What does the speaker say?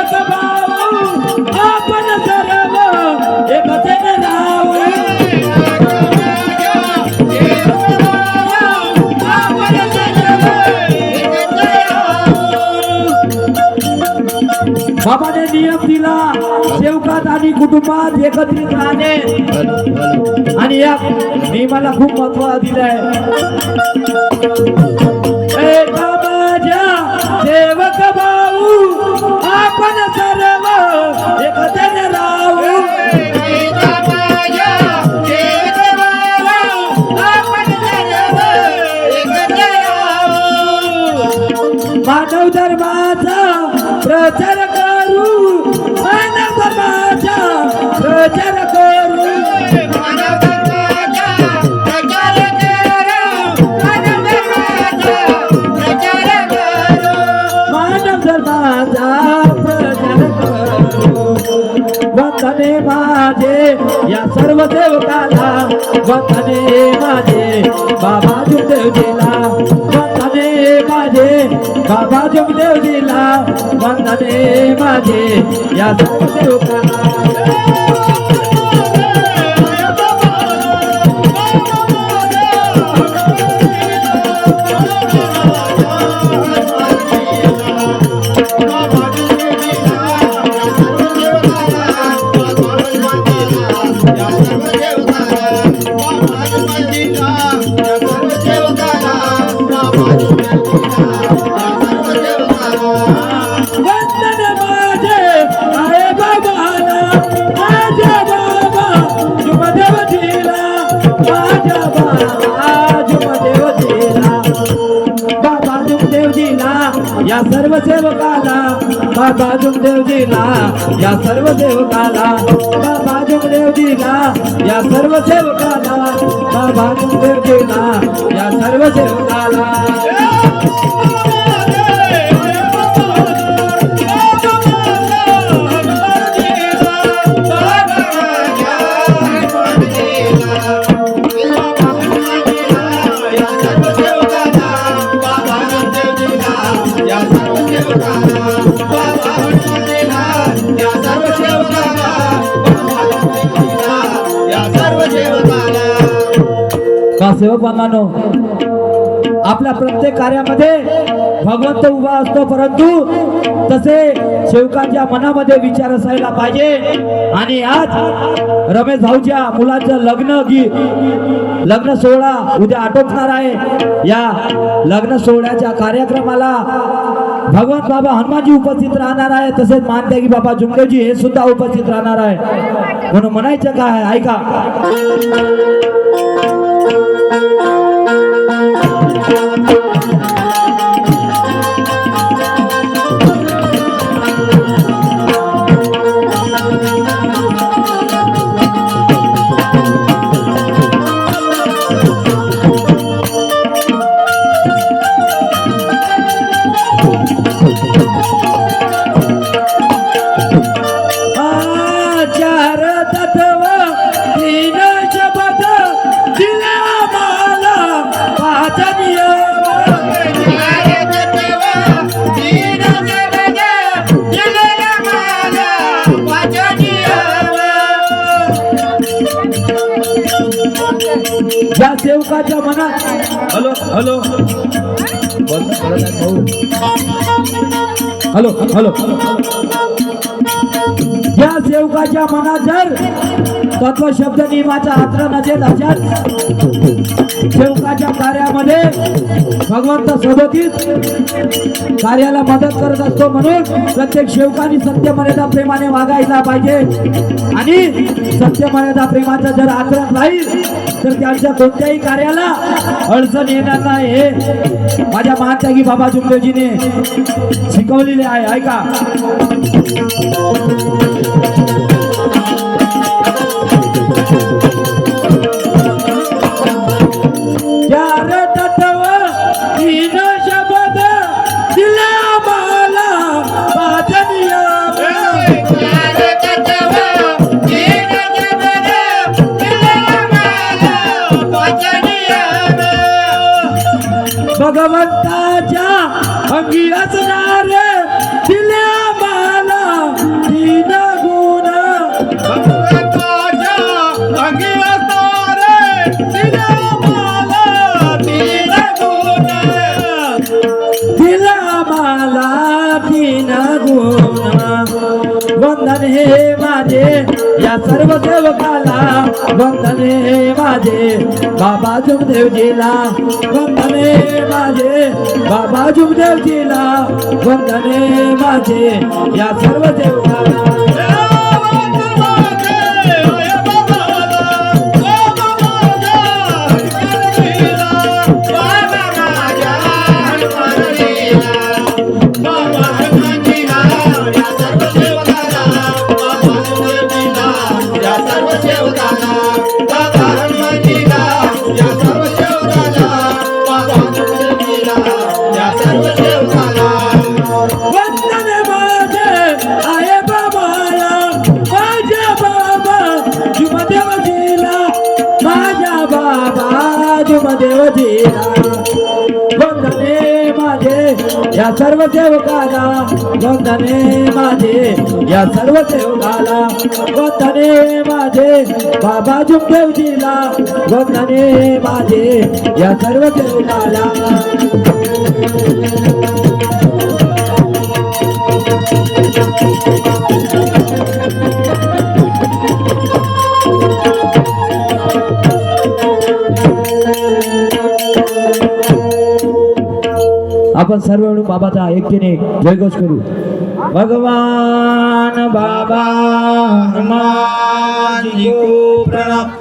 सेवक भाऊ आपण सर्व एकतेने राहू बाबाने नियम दिला सेवकात आणि कुटुंबात एकत्रित राहणे आणि या नियमाला खूप महत्व दिलंय माझ्या सेवक भाऊ आपण सर्व एकतेने राहू मानव धर्माचा प्रचार करू मानव धर्माचा प्रचार करू मानव धर्माचा प्रचार करू वंदने माझे या सर्व देवताला वंदने माझे बाबा जुगदेवजीला वंदने माझे बाबा जुगदेवजीला वंदने माझे या सर्व देवताला या सर्व सेवकाला बाबा जुगदेवजीला या सर्व सेवकाला बाबा जुगदेवजीला या सर्व सेवकाला बाबा जुगदेवजीला या सर्व सेवकाला सेवक बांधवांनो आपल्या प्रत्येक कार्यामध्ये भगवंत उभा असतो परंतु तसे सेवकांच्या मनामध्ये विचार असायला पाहिजे आणि आज रमेश भाऊच्या मुलाचं लग्न सोहळा उद्या आटोपणार आहे या लग्न सोहळ्याच्या कार्यक्रमाला भगवंत बाबा हनुमानजी उपस्थित राहणार आहे तसेच मानत्यागी बाबा जुगदेवजी हे सुद्धा उपस्थित राहणार आहे म्हणून म्हणायचं काय ऐका या सेवकाच्या मनात हॅलो हॅलो हॅलो हॅलो या सेवकाच्या मनात जर तत्व शब्द नियमाचा आदर नसेल अशाच सेवकाच्या कार्यामध्ये भगवंत सदोतीत कार्याला मदत करत असतो म्हणून प्रत्येक सेवकाने सत्य मर्यादा प्रेमाने वागायला पाहिजे आणि सत्य मर्यादा प्रेमाचं जर आचरण राहील तर त्यांच्या कोणत्याही कार्याला अडचण येणार नाही हे माझ्या महात्यागी बाबा जुगदेवजीने शिकवलेले आहे ऐका भगवंताच्या अंगी असणारे दिले आम्हाला हीन गुण वंदन हे माझे या सर्व सेवकाला वंदन हे माझे बाबा जुमदेवजीला वंदन हे माझे बाबा जुमदेवजीला वंदन हे माझे या सर्व सेवकाला देवजीला वंदने माझे या सर्व सेवकाला वंदने माझे या सर्व सेवकाला वंदने माझे बाबा जुमदेवजीला वंदने माझे या सर्व सेवकाला आपण सर्व मिळून बाबाचा एकटीने जयघोष करू. भगवान बाबा हनुमान जी को प्रणाम.